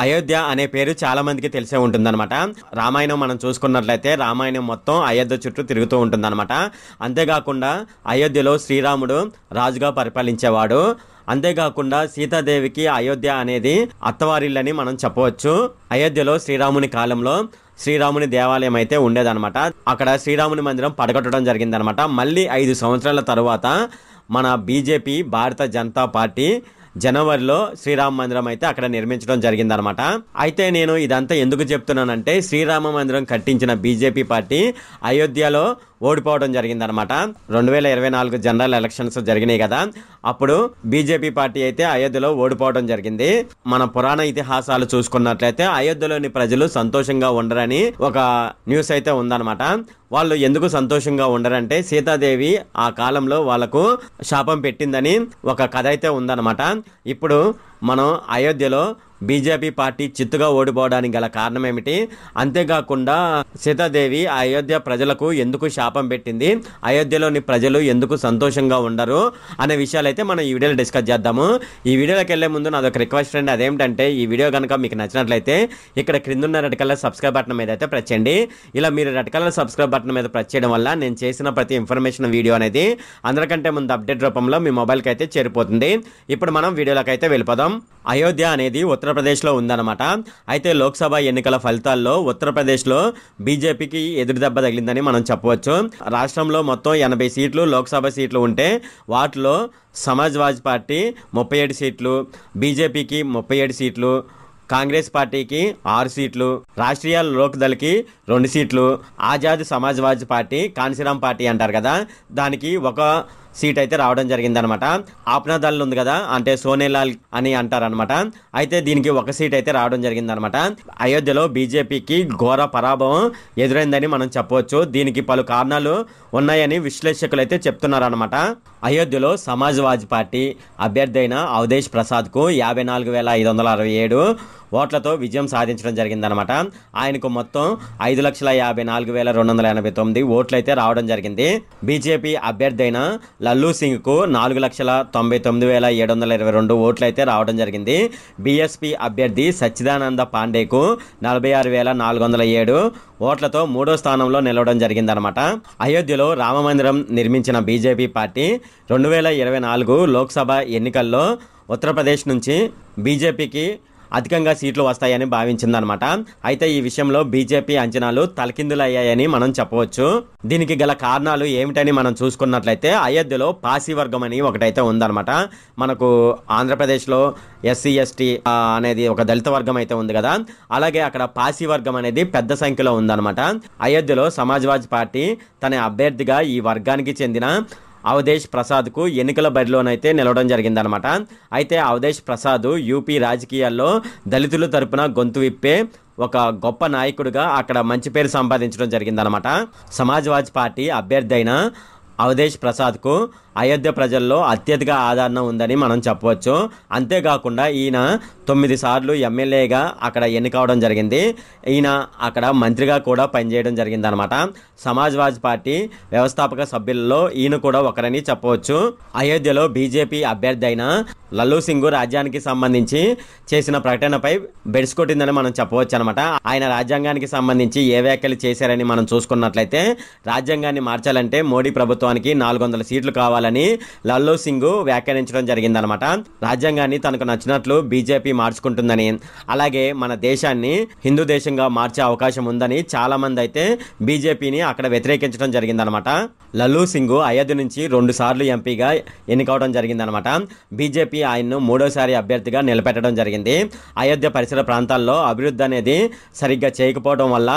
అయోధ్య అనే పేరు చాలా మందికి తెలిసే ఉంటుందన్నమాట. రామాయణం మనం చూసుకున్నట్లయితే రామాయణం మొత్తం అయోధ్య చుట్టూ తిరుగుతూ ఉంటుందన్నమాట. అంతేకాకుండా అయోధ్యలో శ్రీరాముడు రాజుగా పరిపాలించేవాడు. అంతేకాకుండా సీతాదేవికి అయోధ్య అనేది అత్తవారిల్లని మనం చెప్పవచ్చు. అయోధ్యలో శ్రీరాముని కాలంలో శ్రీరాముని దేవాలయం అయితే ఉండేదన్నమాట. అక్కడ శ్రీరాముని మందిరం పడగొట్టడం జరిగిందనమాట. మళ్ళీ 5 సంవత్సరాల తరువాత మన బీజేపీ భారత జనతా పార్టీ జనవరిలో శ్రీరామ మందిరం అయితే అక్కడ నిర్మించడం జరిగిందనమాట. అయితే నేను ఇదంతా ఎందుకు చెప్తున్నానంటే శ్రీరామ మందిరం కట్టించిన బీజేపీ పార్టీ అయోధ్యలో ఓడిపోవడం జరిగిందనమాట. 2024 జనరల్ ఎలక్షన్స్ జరిగినాయి కదా, అప్పుడు బీజేపీ పార్టీ అయితే అయోధ్యలో ఓడిపోవడం జరిగింది. మన పురాణ ఇతిహాసాలు చూసుకున్నట్లయితే అయోధ్యలోని ప్రజలు సంతోషంగా ఉండరని ఒక న్యూస్ అయితే ఉందన్నమాట. వాళ్ళు ఎందుకు సంతోషంగా ఉండరంటే సీతాదేవి ఆ కాలంలో వాళ్ళకు శాపం పెట్టిందని ఒక కథ అయితే ఉందన్నమాట. ఇప్పుడు మనం అయోధ్యలో బీజేపీ పార్టీ చిత్తుగా ఓడిపోవడానికి గల కారణం ఏమిటి, అంతేకాకుండా సీతాదేవి అయోధ్య ప్రజలకు ఎందుకు శాపం పెట్టింది, అయోధ్యలోని ప్రజలు ఎందుకు సంతోషంగా ఉండరు అనే విషయాలైతే మనం ఈ వీడియోలో డిస్కస్ చేద్దాము. ఈ వీడియోలోకి వెళ్లే ముందు నాదొక రిక్వెస్ట్ అండి. అదేమిటంటే ఈ వీడియో కనుక మీకు నచ్చినట్లయితే ఇక్కడ క్రిందున్న రెడ్ కలర్ సబ్స్క్రైబ్ బటన్ మీద అయితే ప్రెస్ చేయండి. ఇలా మీరు రెడ్ కలర్ సబ్స్క్రైబ్ బటన్ మీద ప్రెస్ చేయడం వల్ల నేను చేసిన ప్రతి ఇన్ఫర్మేషన్ వీడియో అనేది అందరికంటే ముందు అప్డేట్ రూపంలో మీ మొబైల్కి అయితే చేరిపోతుంది. ఇప్పుడు మనం వీడియోలోకి అయితే వెళ్ళిపోదాం. అయోధ్య అనేది ఉత్తరప్రదేశ్లో ఉందన్నమాట. అయితే లోక్సభ ఎన్నికల ఫలితాల్లో ఉత్తరప్రదేశ్లో బీజేపీకి ఎదురు దెబ్బ తగిలిందని మనం చెప్పవచ్చు. రాష్ట్రంలో మొత్తం 80 సీట్లు లోక్సభ సీట్లు ఉంటే వాటిలో సమాజ్వాదీ పార్టీ 37 సీట్లు, బీజేపీకి 37 సీట్లు, కాంగ్రెస్ పార్టీకి 6 సీట్లు, రాష్ట్రీయ లోక్ దళకి 2 సీట్లు, ఆజాద్ సమాజ్వాదీ పార్టీ కాన్సీరామ్ పార్టీ అంటారు కదా, దానికి 1 సీట్ అయితే రావడం జరిగిందనమాట. ఆప్నా దళ్ ఉంది కదా, అంటే సోనేలాల్ అని అంటారనమాట. అయితే దీనికి 1 సీట్ అయితే రావడం జరిగిందనమాట. అయోధ్యలో బీజేపీకి ఘోర పరాభవం ఎదురైందని మనం చెప్పవచ్చు. దీనికి పలు కారణాలు ఉన్నాయని విశ్లేషకులు అయితే చెప్తున్నారనమాట. అయోధ్యలో సమాజ్వాదీ పార్టీ అభ్యర్థి అయిన అవధేష్ ప్రసాద్కు 54,567 ఓట్లతో విజయం సాధించడం జరిగిందనమాట. ఆయనకు మొత్తం 5,54,289 ఓట్లు అయితే రావడం జరిగింది. బీజేపీ అభ్యర్థి అయిన లల్లూ సింగ్కు 4,99,722 ఓట్లు అయితే రావడం జరిగింది. బీఎస్పీ అభ్యర్థి సచ్చిదానంద పాండేకు 46,407 ఓట్లతో 3వ స్థానంలో నిలవడం జరిగిందనమాట. అయోధ్యలో రామమందిరం నిర్మించిన బీజేపీ పార్టీ 2024 లోక్సభ ఎన్నికల్లో ఉత్తరప్రదేశ్ నుంచి బీజేపీకి అధికంగా సీట్లు వస్తాయని భావించిందనమాట. అయితే ఈ విషయంలో బీజేపీ అంచనాలు తలకిందులయ్యాయని మనం చెప్పవచ్చు. దీనికి గల కారణాలు ఏమిటని మనం చూసుకున్నట్లయితే అయోధ్యలో పాసి వర్గం అని ఒకటైతే ఉందన్నమాట. మనకు ఆంధ్రప్రదేశ్లో ఎస్సీ ఎస్టీ అనేది ఒక దళిత వర్గం అయితే ఉంది కదా, అలాగే అక్కడ పాసి వర్గం అనేది పెద్ద సంఖ్యలో ఉందన్నమాట. అయోధ్యలో సమాజ్వాదీ పార్టీ తన అభ్యర్థిగా ఈ వర్గానికి చెందిన అవధేష్ ప్రసాద్కు ఎన్నికల బరిలోనైతే నిలవడం జరిగిందనమాట. అయితే అవధేష్ ప్రసాద్ యూపీ రాజకీయాల్లో దళితుల తరపున గొంతు విప్పే ఒక గొప్ప నాయకుడిగా అక్కడ మంచి పేరు సంపాదించడం జరిగిందనమాట. సమాజ్వాదీ పార్టీ అభ్యర్థి అయిన అవధేష్ ప్రసాద్కు అయోధ్య ప్రజల్లో అత్యధిక ఆదరణ ఉందని మనం చెప్పవచ్చు. అంతేకాకుండా ఈయన 9 సార్లు ఎమ్మెల్యేగా అక్కడ ఎన్నికవడం జరిగింది. ఈయన అక్కడ మంత్రిగా కూడా పనిచేయడం జరిగిందనమాట. సమాజ్వాదీ పార్టీ వ్యవస్థాపక సభ్యులలో ఈయన కూడా ఒకరని చెప్పవచ్చు. అయోధ్యలో బీజేపీ అభ్యర్థి అయిన లల్లూ సింగ్ రాజ్యానికి సంబంధించి చేసిన ప్రకటనపై బెడిసి కొట్టిందని మనం చెప్పవచ్చు అనమాట. ఆయన రాజ్యాంగానికి సంబంధించి ఏ వ్యాఖ్యలు చేశారని మనం చూసుకున్నట్లయితే రాజ్యాంగాన్ని మార్చాలంటే మోడీ ప్రభుత్వానికి 400 సీట్లు కావాలని లల్లూ సింగ్ వ్యాఖ్యానించడం జరిగిందనమాట. రాజ్యాంగాన్ని తనకు నచ్చినట్లు బీజేపీ మార్చుకుంటుందని, అలాగే మన దేశాన్ని హిందూ దేశంగా మార్చే అవకాశం ఉందని చాలా మంది అయితే బీజేపీని అక్కడ వ్యతిరేకించడం జరిగిందనమాట. లల్లూ సింగ్ అయోధ్య నుంచి 2 సార్లు ఎంపీగా ఎన్నికవడం జరిగిందనమాట. బీజేపీ ఆయన్ను 3వసారి అభ్యర్థిగా నిలబెట్టడం జరిగింది. అయోధ్య పరిసర ప్రాంతాల్లో అభివృద్ధి అనేది సరిగ్గా చేయకపోవడం వల్ల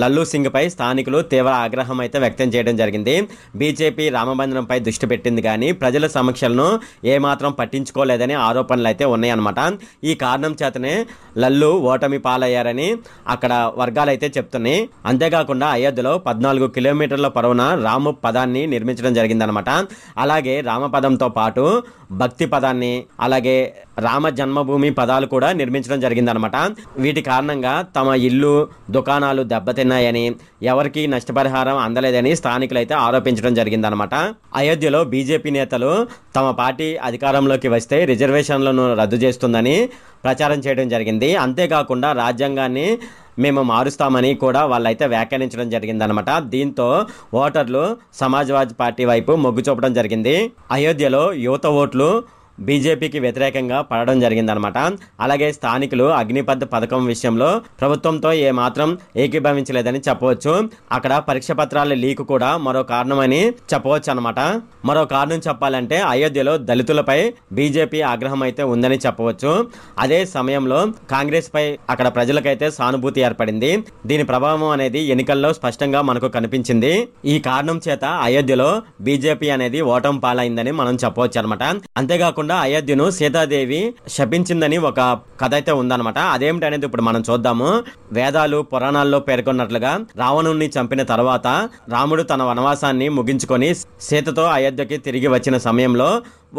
లల్లూ సింగ్ పై స్థానికులు తీవ్ర ఆగ్రహం అయితే వ్యక్తం చేయడం జరిగింది. బీజేపీ రామమందిరంపై దృష్టి పెట్టింది కానీ ప్రజల సమస్యలను ఏమాత్రం పట్టించుకోలేదని ఆరోపణలు అయితే ఉన్నాయన్నమాట. ఈ కారణం చేతనే లల్లు ఓటమి పాలయ్యారని అక్కడ వర్గాలు అయితే చెప్తున్నాయి. అంతేకాకుండా అయోధ్యలో 14 కిలోమీటర్ల పొడవున రామ పదాన్ని నిర్మించడం జరిగిందనమాట. అలాగే రామపదంతో పాటు భక్తి పదాన్ని అలాగే రామ జన్మభూమి పదాలు కూడా నిర్మించడం జరిగిందనమాట. వీటి కారణంగా తమ ఇల్లు దుకాణాలు దెబ్బతిన్నాయని ఎవరికి నష్టపరిహారం అందలేదని స్థానికులు అయితే ఆరోపించడం జరిగిందనమాట. అయోధ్యలో బీజేపీ నేతలు తమ పార్టీ అధికారంలోకి వస్తే రిజర్వేషన్లను రద్దు చేస్తుందని ప్రచారం చేయడం జరిగింది. అంతేకాకుండా రాజ్యాంగాన్ని మేము మారుస్తామని కూడా వాళ్ళైతే వ్యాఖ్యానించడం జరిగిందనమాట. దీంతో ఓటర్లు సమాజ్వాదీ పార్టీ వైపు మొగ్గు చూపడం జరిగింది. అయోధ్యలో యువత ఓట్లు బీజేపీకి వ్యతిరేకంగా పడడం జరిగిందనమాట. అలాగే స్థానికులు అగ్నిపథ్ పథకం విషయంలో ప్రభుత్వంతో ఏమాత్రం ఏకీభవించలేదని చెప్పవచ్చు. అక్కడ పరీక్ష పత్రాల లీక్ కూడా మరో కారణమని చెప్పవచ్చు అనమాట. మరో కారణం చెప్పాలంటే అయోధ్యలో దళితులపై బీజేపీ ఆగ్రహం అయితే ఉందని చెప్పవచ్చు. అదే సమయంలో కాంగ్రెస్ పై అక్కడ ప్రజలకైతే సానుభూతి ఏర్పడింది. దీని ప్రభావం అనేది ఎన్నికల్లో స్పష్టంగా మనకు కనిపించింది. ఈ కారణం చేత అయోధ్యలో బీజేపీ అనేది ఓటమి పాలైందని మనం చెప్పవచ్చు అనమాట. అంతేకాకుండా అయోధ్యను సీతాదేవి శపించిందని ఒక కథ అయితే ఉందన్నమాట. అదేమిటనేది ఇప్పుడు మనం చూద్దాము. వేదాలు పురాణాల్లో పేర్కొన్నట్లుగా రావణుణ్ణి చంపిన తర్వాత రాముడు తన వనవాసాన్ని ముగించుకొని సీతతో అయోధ్యకి తిరిగి వచ్చిన సమయంలో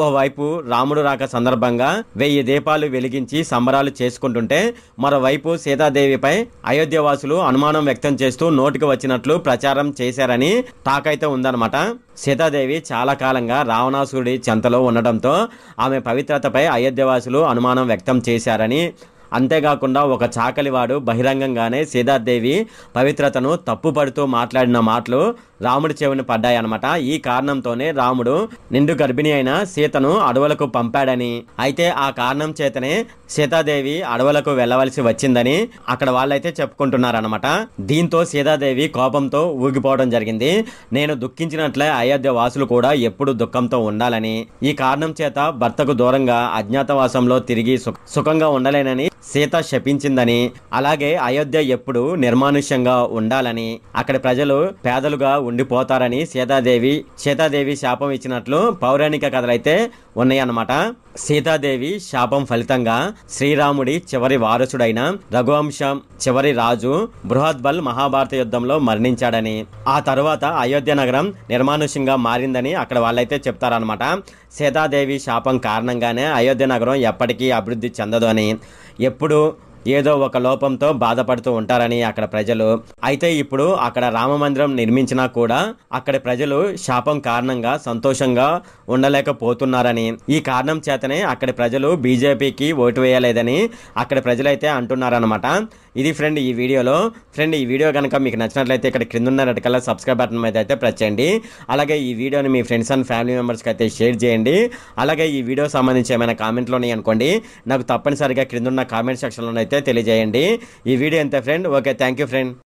ఓవైపు రాముడు రాక సందర్భంగా 1000 దీపాలు వెలిగించి సంబరాలు చేసుకుంటుంటే మరోవైపు సీతాదేవిపై అయోధ్యవాసులు అనుమానం వ్యక్తం చేస్తూ నోటికి వచ్చినట్లు ప్రచారం చేశారని టాక్ అయితే ఉందన్నమాట. సీతాదేవి చాలా కాలంగా రావణాసురుడి చెంతలో ఉండడంతో ఆమె పవిత్రతపై అయోధ్యవాసులు అనుమానం వ్యక్తం చేశారని, అంతేకాకుండా ఒక చాకలివాడు బహిరంగంగానే సీతాదేవి పవిత్రతను తప్పుపడుతూ మాట్లాడిన మాటలు రాముడి చెవిని పడ్డాయన్నమాట. ఈ కారణంతోనే రాముడు నిండు గర్భిణి అయిన సీతను అడవులకు పంపాడని, అయితే ఆ కారణం చేతనే సీతాదేవి అడవులకు వెళ్ళవలసి వచ్చిందని అక్కడ వాళ్ళైతే చెప్పుకుంటున్నారనమాట. దీంతో సీతాదేవి కోపంతో ఊగిపోవడం జరిగింది. నేను దుఃఖించినట్లే అయోధ్య వాసులు కూడా ఎప్పుడు దుఃఖంతో ఉండాలని, ఈ కారణం చేత భర్తకు దూరంగా అజ్ఞాతవాసంలో తిరిగి సుఖంగా ఉండలేనని సీత శపించిందని, అలాగే అయోధ్య ఎప్పుడు నిర్మానుష్యంగా ఉండాలని, అక్కడి ప్రజలు పేదలుగా ఉండిపోతారని సీతాదేవి శాపం ఇచ్చినట్లు పౌరాణిక కథలైతే ఉన్నాయన్నమాట. సీతాదేవి శాపం ఫలితంగా శ్రీరాముడి చివరి వారసుడైన రఘువంశం చివరి రాజు బృహద్బల్ మహాభారత యుద్ధంలో మరణించాడని, ఆ తర్వాత అయోధ్య నగరం నిర్మానుష్యంగా మారిందని అక్కడ వాళ్ళైతే చెప్తారనమాట. సీతాదేవి శాపం కారణంగానే అయోధ్య నగరం ఎప్పటికీ అభివృద్ధి చెందదు అని, ఎప్పుడు ఏదో ఒక లోపంతో బాధపడుతూ ఉంటారని అక్కడ ప్రజలు. అయితే ఇప్పుడు అక్కడ రామ మందిరం నిర్మించినా కూడా అక్కడి ప్రజలు శాపం కారణంగా సంతోషంగా ఉండలేకపోతున్నారని, ఈ కారణం చేతనే అక్కడి ప్రజలు బీజేపీకి ఓటు వేయలేదని అక్కడి ప్రజలైతే అంటున్నారనమాట. ఇది ఫ్రెండ్ ఈ వీడియోలో. ఫ్రెండ్ ఈ వీడియో కనుక మీకు నచ్చినట్లయితే ఇక్కడ క్రింద రెడ్ కలర్ సబ్స్క్రైబ్ బటన్ మీద అయితే ప్రెస్ చేయండి. అలాగే ఈ వీడియోని మీ ఫ్రెండ్స్ అండ్ ఫ్యామిలీ మెంబర్స్కి అయితే షేర్ చేయండి. అలాగే ఈ వీడియో సంబంధించి ఏమైనా కామెంట్లు ఉన్నాయి అనుకోండి, నాకు తప్పనిసరిగా క్రింద కామెంట్ సెక్షన్లో అయితే తెలియజేయండి. ఈ వీడియో అంతే friend. Okay, thank you friend.